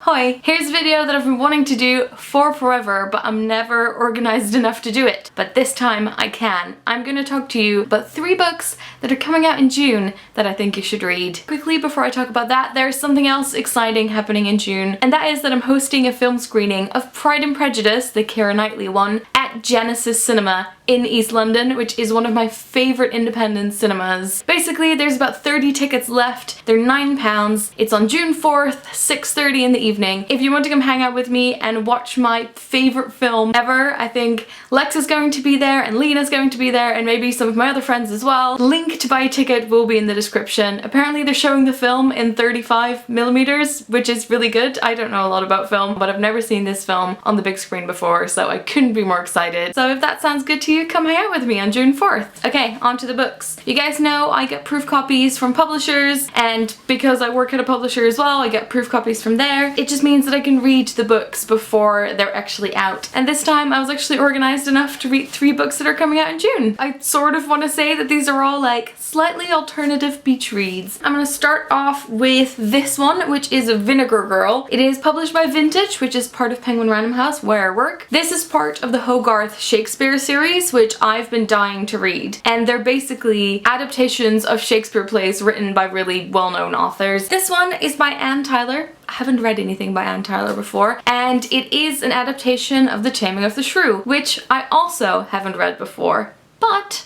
Hoi! Here's a video that I've been wanting to do for forever, but I'm never organized enough to do it. But this time I can. I'm going to talk to you about 3 books that are coming out in June that I think you should read. Quickly, before I talk about that, there's something else exciting happening in June, and that is that I'm hosting a film screening of Pride and Prejudice, the Keira Knightley one, at Genesis Cinema in East London, which is one of my favourite independent cinemas. Basically, there's about 30 tickets left. They're £9. It's on June 4th, 6:30 in the evening. If you want to come hang out with me and watch my favourite film ever, I think Lex is going to be there and Lena's going to be there and maybe some of my other friends as well. Link to buy a ticket will be in the description. Apparently they're showing the film in 35mm, which is really good. I don't know a lot about film, but I've never seen this film on the big screen before, so I couldn't be more excited. So if that sounds good to you, come hang out with me on June 4th. Okay, on to the books. You guys know I get proof copies from publishers, and because I work at a publisher as well, I get proof copies from there. It just means that I can read the books before they're actually out. And this time I was actually organized enough to read 3 books that are coming out in June. I sort of want to say that these are all like slightly alternative beach reads. I'm gonna start off with this one, which is Vinegar Girl. It is published by Vintage, which is part of Penguin Random House, where I work. This is part of the Hogarth Shakespeare series, which I've been dying to read. And they're basically adaptations of Shakespeare plays written by really well-known authors. This one is by Anne Tyler. I haven't read anything by Anne Tyler before, and it is an adaptation of The Taming of the Shrew, which I also haven't read before, but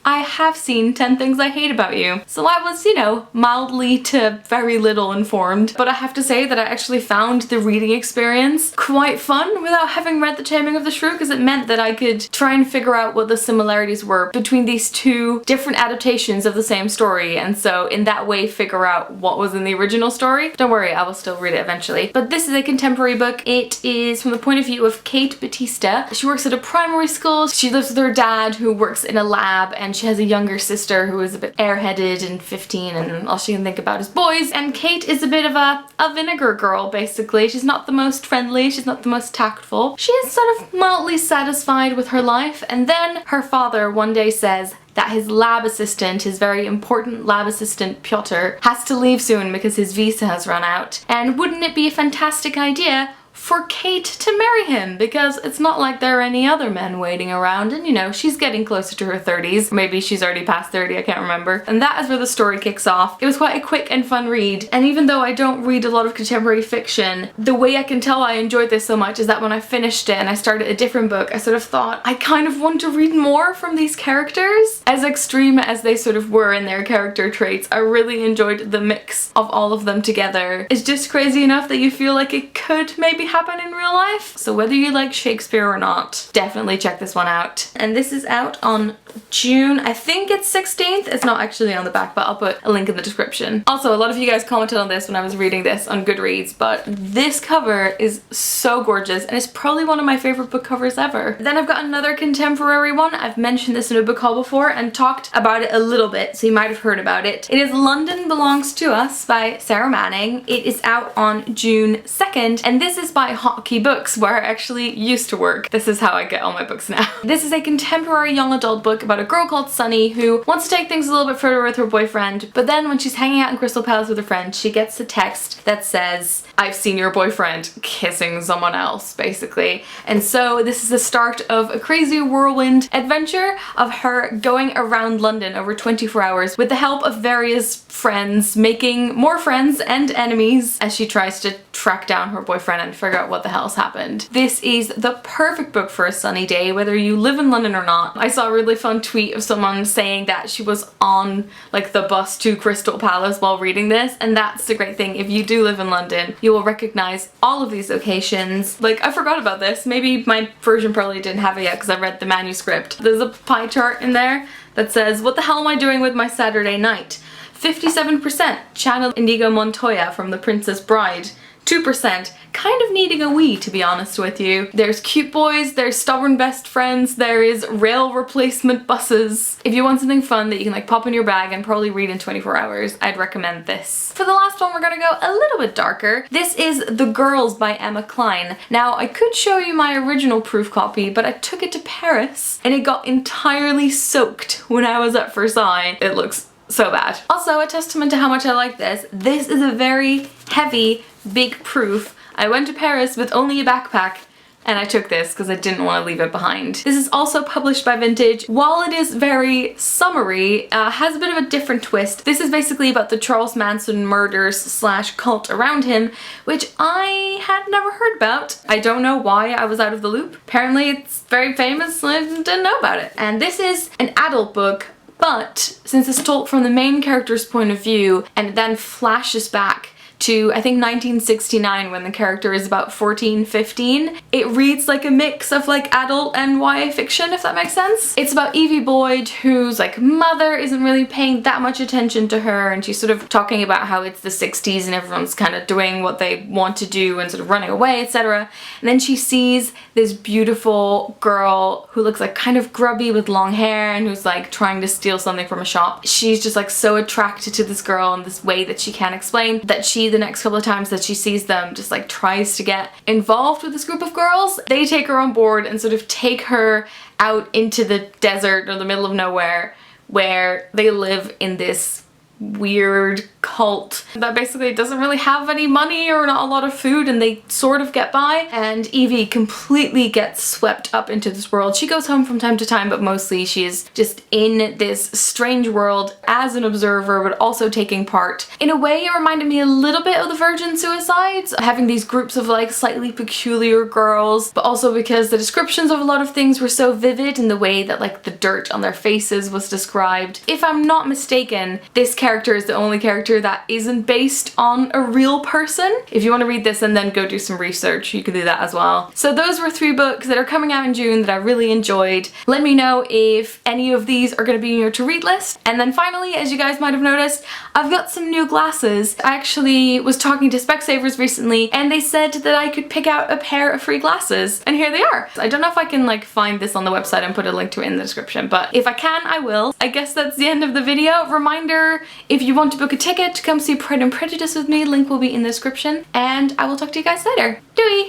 I have seen 10 Things I Hate About You, so I was, you know, mildly to very little informed. But I have to say that I actually found the reading experience quite fun without having read The Taming of the Shrew, because it meant that I could try and figure out what the similarities were between these 2 different adaptations of the same story, and so in that way figure out what was in the original story. Don't worry, I will still read it eventually. But this is a contemporary book. It is from the point of view of Kate Batista. She works at a primary school. She lives with her dad, who works in a lab, and she has a younger sister who is a bit airheaded and 15 and all she can think about is boys. And Kate is a bit of a vinegar girl, basically. She's not the most friendly, she's not the most tactful. She is sort of mildly satisfied with her life, and then her father one day says that his lab assistant, his very important lab assistant Piotr, has to leave soon because his visa has run out. And wouldn't it be a fantastic idea for Kate to marry him, because it's not like there are any other men waiting around, and you know, she's getting closer to her 30s. Maybe she's already past 30, I can't remember. And that is where the story kicks off. It was quite a quick and fun read, and even though I don't read a lot of contemporary fiction, the way I can tell I enjoyed this so much is that when I finished it and I started a different book, I sort of thought, I kind of want to read more from these characters. As extreme as they sort of were in their character traits, I really enjoyed the mix of all of them together. It's just crazy enough that you feel like it could maybe happen in real life. So whether you like Shakespeare or not, definitely check this one out. And this is out on June, I think it's 16th. It's not actually on the back, but I'll put a link in the description. Also, a lot of you guys commented on this when I was reading this on Goodreads, but this cover is so gorgeous and it's probably one of my favorite book covers ever. Then I've got another contemporary one. I've mentioned this in a book haul before and talked about it a little bit, so you might have heard about it. It is London Belongs to Us by Sarah Manning. It is out on June 2nd, and this is by Hotkey Books, where I actually used to work. This is how I get all my books now. This is a contemporary young adult book about a girl called Sunny who wants to take things a little bit further with her boyfriend, but then when she's hanging out in Crystal Palace with her friend, she gets a text that says, "I've seen your boyfriend kissing someone else," basically. And so this is the start of a crazy whirlwind adventure of her going around London over 24 hours with the help of various friends, making more friends and enemies as she tries to track down her boyfriend and figure out what the hell's happened. This is the perfect book for a sunny day, whether you live in London or not. I saw a really fun tweet of someone saying that she was on like the bus to Crystal Palace while reading this, and that's the great thing. If you do live in London, you will recognize all of these locations. Like, I forgot about this. Maybe my version probably didn't have it yet because I read the manuscript. There's a pie chart in there that says, "What the hell am I doing with my Saturday night?" 57% Channel Inigo Montoya from The Princess Bride. 2% kind of needing a wee, to be honest with you. There's cute boys, there's stubborn best friends, there is rail replacement buses. If you want something fun that you can like pop in your bag and probably read in 24 hours, I'd recommend this. For the last one, we're gonna go a little bit darker. This is The Girls by Emma Cline. Now, I could show you my original proof copy, but I took it to Paris and it got entirely soaked when I was at Versailles. It looks so bad. Also, a testament to how much I like this. This is a very heavy, big proof I went to Paris with only a backpack, and I took this because I didn't want to leave it behind. This is also published by Vintage. While it is very summery, has a bit of a different twist. This is basically about the Charles Manson murders slash cult around him, which I had never heard about. I don't know why I was out of the loop. Apparently it's very famous and I didn't know about it. And this is an adult book, but since it's told from the main character's point of view and it then flashes back to, I think, 1969 when the character is about 14, 15. It reads like a mix of like adult and YA fiction, if that makes sense. It's about Evie Boyd, whose like mother isn't really paying that much attention to her, and she's sort of talking about how it's the 60s and everyone's kind of doing what they want to do and sort of running away, etc. And then she sees this beautiful girl who looks like kind of grubby with long hair and who's like trying to steal something from a shop. She's just like so attracted to this girl in this way that she can't explain that she, the next couple of times that she sees them, just like tries to get involved with this group of girls. They take her on board and sort of take her out into the desert or the middle of nowhere where they live in this weird cult that basically doesn't really have any money or not a lot of food, and they sort of get by, and Evie completely gets swept up into this world. She goes home from time to time, but mostly she is just in this strange world as an observer, but also taking part. In a way, it reminded me a little bit of the Virgin Suicides, having these groups of like slightly peculiar girls, but also because the descriptions of a lot of things were so vivid in the way that like the dirt on their faces was described. If I'm not mistaken, this character is the only character that isn't based on a real person. If you want to read this and then go do some research, you can do that as well. So those were 3 books that are coming out in June that I really enjoyed. Let me know if any of these are going to be in your to read list. And then finally, as you guys might have noticed, I've got some new glasses. I actually was talking to Specsavers recently and they said that I could pick out a pair of free glasses, and here they are. I don't know if I can like find this on the website and put a link to it in the description, but if I can, I will. I guess that's the end of the video. Reminder, if you want to book a ticket to come see Pride and Prejudice with me, link will be in the description, and I will talk to you guys later. Doei!